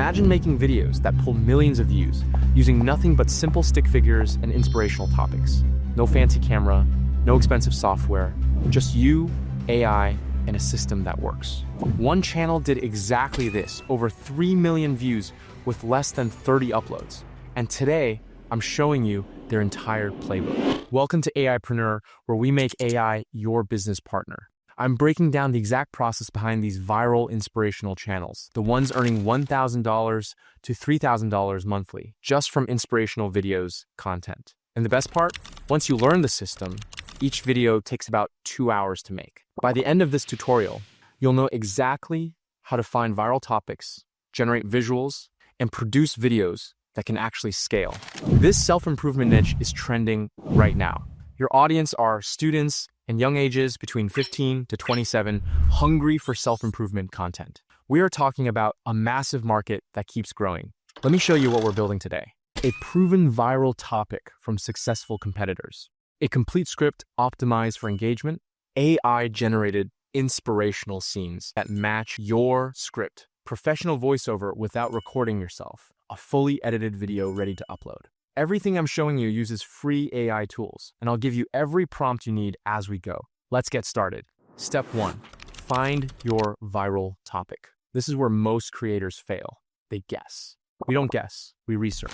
Imagine making videos that pull millions of views using nothing but simple stick figures and inspirational topics. No fancy camera, no expensive software, just you, AI, and a system that works. One channel did exactly this, over 3 million views with less than 30 uploads. And today, I'm showing you their entire playbook. Welcome to AIpreneur, where we make AI your business partner. I'm breaking down the exact process behind these viral inspirational channels, the ones earning $1,000 to $3,000 monthly, just from inspirational videos content. And the best part, once you learn the system, each video takes about 2 hours to make. By the end of this tutorial, you'll know exactly how to find viral topics, generate visuals, and produce videos that can actually scale. This self-improvement niche is trending right now. Your audience are students and young ages between 15 to 27, hungry for self-improvement content. We are talking about a massive market that keeps growing. Let me show you what we're building today. A proven viral topic from successful competitors. A complete script optimized for engagement. AI-generated inspirational scenes that match your script. Professional voiceover without recording yourself. A fully edited video ready to upload. Everything I'm showing you uses free AI tools, and I'll give you every prompt you need as we go. Let's get started. Step 1. Find your viral topic. This is where most creators fail. They guess. We don't guess, we research.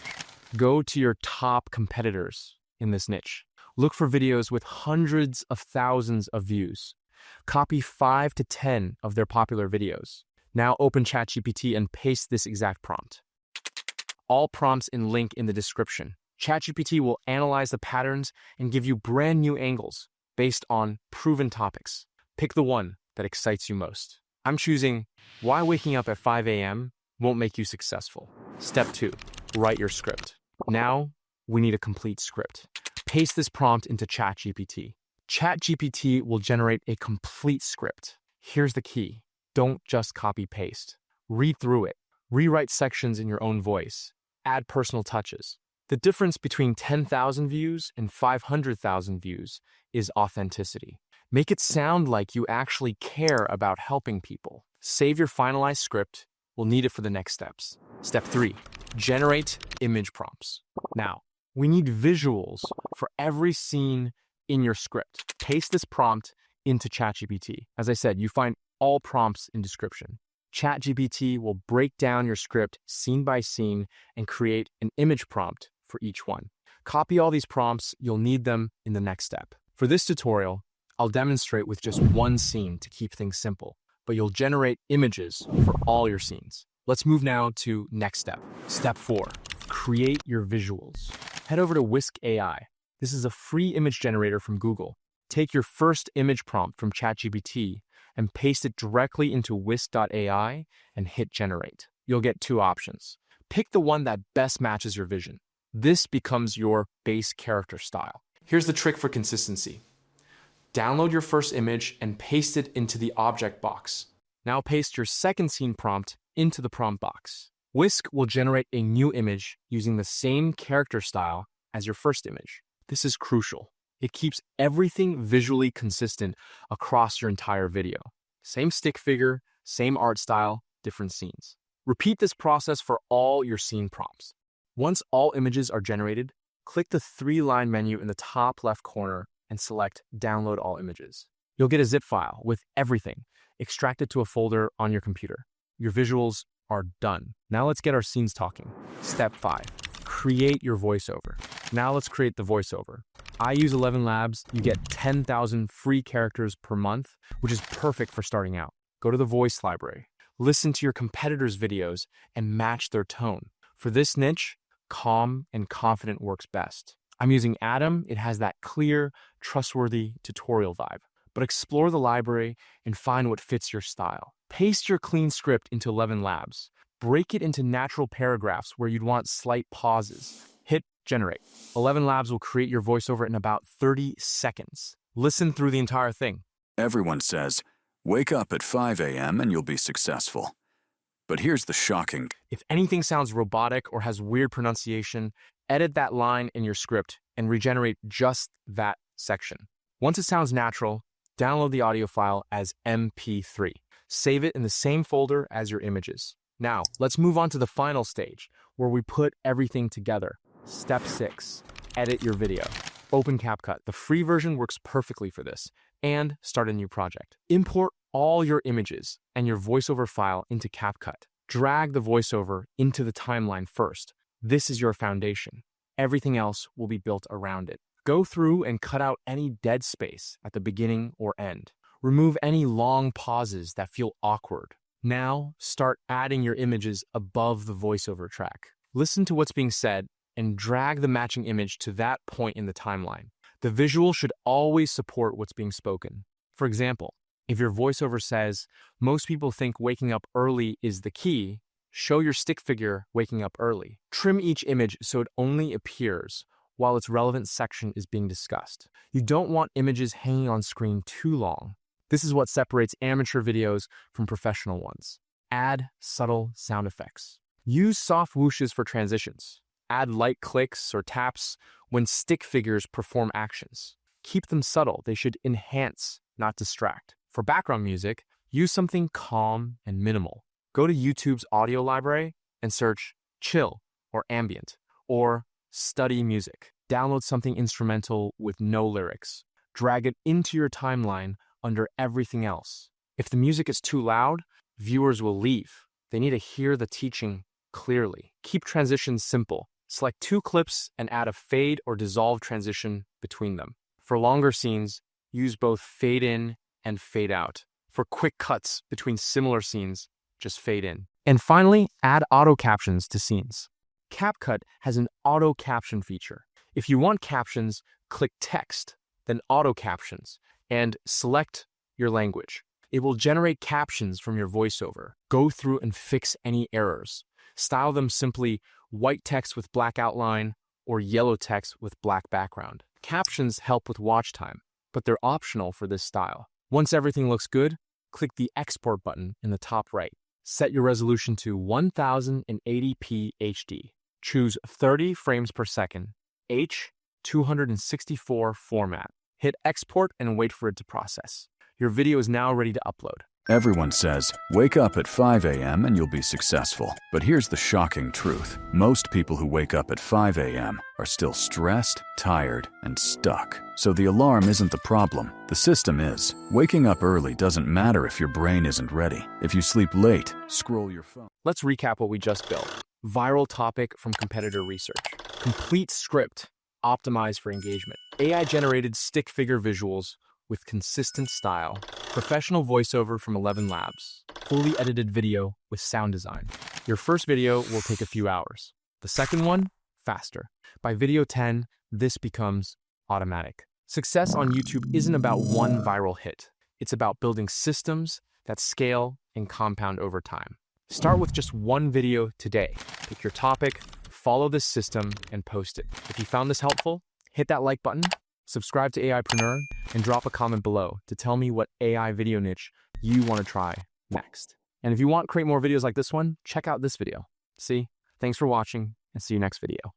Go to your top competitors in this niche. Look for videos with hundreds of thousands of views. Copy 5 to 10 of their popular videos. Now open ChatGPT and paste this exact prompt. All prompts in link in the description. ChatGPT will analyze the patterns and give you brand new angles based on proven topics. Pick the one that excites you most. I'm choosing why waking up at 5 a.m. won't make you successful. Step 2, write your script. Now we need a complete script. Paste this prompt into ChatGPT. ChatGPT will generate a complete script. Here's the key. Don't just copy-paste. Read through it. Rewrite sections in your own voice. Add personal touches. The difference between 10,000 views and 500,000 views is authenticity. Make it sound like you actually care about helping people. Save your finalized script. We'll need it for the next steps. Step 3, generate image prompts. Now, we need visuals for every scene in your script. Paste this prompt into ChatGPT. As I said, you find all prompts in description. ChatGPT will break down your script scene by scene and create an image prompt for each one. Copy all these prompts, you'll need them in the next step. For this tutorial, I'll demonstrate with just one scene to keep things simple, but you'll generate images for all your scenes. Let's move now to next step. Step 4, create your visuals. Head over to Whisk AI. This is a free image generator from Google. Take your first image prompt from ChatGPT and paste it directly into Whisk.ai and hit generate. You'll get 2 options. Pick the one that best matches your vision. This becomes your base character style. Here's the trick for consistency. Download your first image and paste it into the object box. Now paste your second scene prompt into the prompt box. Whisk will generate a new image using the same character style as your first image. This is crucial. It keeps everything visually consistent across your entire video. Same stick figure, same art style, different scenes. Repeat this process for all your scene prompts. Once all images are generated, click the 3-line menu in the top left corner and select Download All Images. You'll get a zip file with everything. Extract it to a folder on your computer. Your visuals are done. Now let's get our scenes talking. Step 5, create your voiceover. Now let's create the voiceover. I use ElevenLabs. You get 10,000 free characters per month, which is perfect for starting out. Go to the voice library. Listen to your competitors' videos and match their tone. For this niche, calm and confident works best. I'm using Adam. It has that clear, trustworthy tutorial vibe. But explore the library and find what fits your style. Paste your clean script into ElevenLabs. Break it into natural paragraphs where you'd want slight pauses. Hit generate. ElevenLabs will create your voiceover in about 30 seconds. Listen through the entire thing. Everyone says, wake up at 5 a.m. and you'll be successful. But here's the shocking. If anything sounds robotic or has weird pronunciation, edit that line in your script and regenerate just that section. Once it sounds natural, download the audio file as MP3. Save it in the same folder as your images. Now, let's move on to the final stage, where we put everything together. Step 6, edit your video. Open CapCut. The free version works perfectly for this. And start a new project. Import all your images and your voiceover file into CapCut. Drag the voiceover into the timeline first. This is your foundation. Everything else will be built around it. Go through and cut out any dead space at the beginning or end. Remove any long pauses that feel awkward. Now, start adding your images above the voiceover track. Listen to what's being said and drag the matching image to that point in the timeline. The visual should always support what's being spoken. For example, if your voiceover says, "Most people think waking up early is the key," show your stick figure waking up early. Trim each image so it only appears while its relevant section is being discussed. You don't want images hanging on screen too long. This is what separates amateur videos from professional ones. Add subtle sound effects. Use soft whooshes for transitions. Add light clicks or taps when stick figures perform actions. Keep them subtle. They should enhance, not distract. For background music, use something calm and minimal. Go to YouTube's audio library and search chill or ambient or study music. Download something instrumental with no lyrics. Drag it into your timeline under everything else. If the music is too loud, viewers will leave. They need to hear the teaching clearly. Keep transitions simple. Select 2 clips and add a fade or dissolve transition between them. For longer scenes, use both fade in and fade out. For quick cuts between similar scenes, just fade in. And finally, add auto captions to scenes. CapCut has an auto caption feature. If you want captions, click text, then auto captions, and select your language. It will generate captions from your voiceover. Go through and fix any errors. Style them simply white text with black outline or yellow text with black background. Captions help with watch time, but they're optional for this style. Once everything looks good, click the export button in the top right. Set your resolution to 1080p HD. Choose 30 frames per second, H.264 format. Hit export and wait for it to process. Your video is now ready to upload. Everyone says, wake up at 5 a.m. and you'll be successful. But here's the shocking truth. Most people who wake up at 5 a.m. are still stressed, tired, and stuck. So the alarm isn't the problem. The system is. Waking up early doesn't matter if your brain isn't ready. If you sleep late, scroll your phone. Let's recap what we just built. Viral topic from competitor research. Complete script optimized for engagement. AI-generated stick figure visuals with consistent style. Professional voiceover from ElevenLabs. Fully edited video with sound design. Your first video will take a few hours. The second one, faster. By video 10, this becomes automatic. Success on YouTube isn't about one viral hit. It's about building systems that scale and compound over time. Start with just one video today. Pick your topic, follow this system, and post it. If you found this helpful, hit that like button, subscribe to AIpreneur, and drop a comment below to tell me what AI video niche you want to try next. And if you want to create more videos like this one, check out this video. See? Thanks for watching, and see you next video.